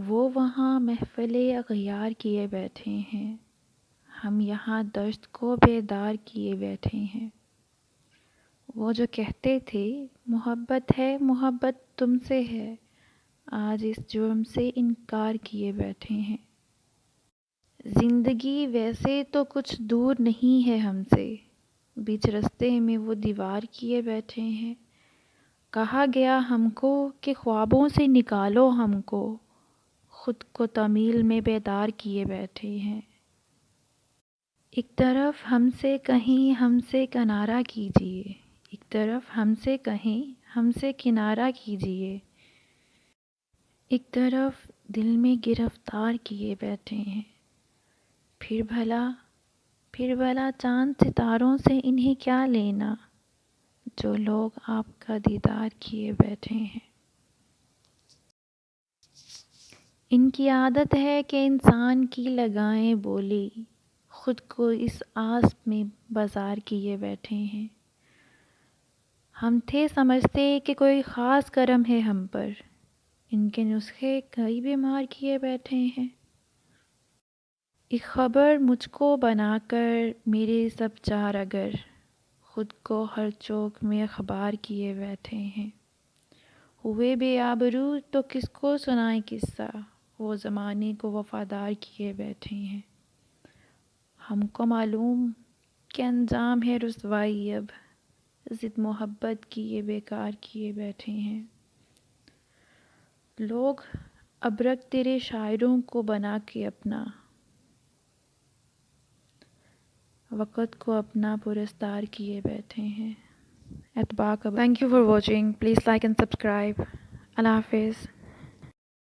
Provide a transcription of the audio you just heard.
وہ وہاں محفل اغیار کیے بیٹھے ہیں، ہم یہاں دشت کو بیدار کیے بیٹھے ہیں۔ وہ جو کہتے تھے محبت ہے محبت تم سے ہے، آج اس جرم سے انکار کیے بیٹھے ہیں۔ زندگی ویسے تو کچھ دور نہیں ہے ہم سے، بیچ رستے میں وہ دیوار کیے بیٹھے ہیں۔ کہا گیا ہم کو کہ خوابوں سے نکالو ہم کو، خود کو تعمیل میں بیدار کیے بیٹھے ہیں۔ ایک طرف ہم سے کہیں ہم سے کنارہ کیجیے، ایک طرف ہم سے کہیں ہم سے کنارہ کیجیے، ایک طرف دل میں گرفتار کیے بیٹھے ہیں۔ پھر بھلا چاند ستاروں سے انہیں کیا لینا، جو لوگ آپ کا دیدار کیے بیٹھے ہیں۔ ان کی عادت ہے کہ انسان کی لگائیں بولی، خود کو اس آس میں بازار کیے بیٹھے ہیں۔ ہم تھے سمجھتے کہ کوئی خاص کرم ہے ہم پر، ان کے نسخے کئی بیمار کیے بیٹھے ہیں۔ ایک خبر مجھ کو بنا کر میرے سب چار اگر، خود کو ہر چوک میں اخبار کیے بیٹھے ہیں۔ ہوئے بے آبرو تو کس کو سنائیں قصہ، وہ زمانے کو وفادار کیے بیٹھے ہیں۔ ہم کو معلوم کہ انجام ہے رسوائی، اب ضد محبت کی یہ بیکار کیے بیٹھے ہیں۔ لوگ ابرک تیرے شاعروں کو بنا کے اپنا، وقت کو اپنا پرستار کیے بیٹھے ہیں۔ اتباع کا thank you for watching, please like and subscribe. اللہ حافظ۔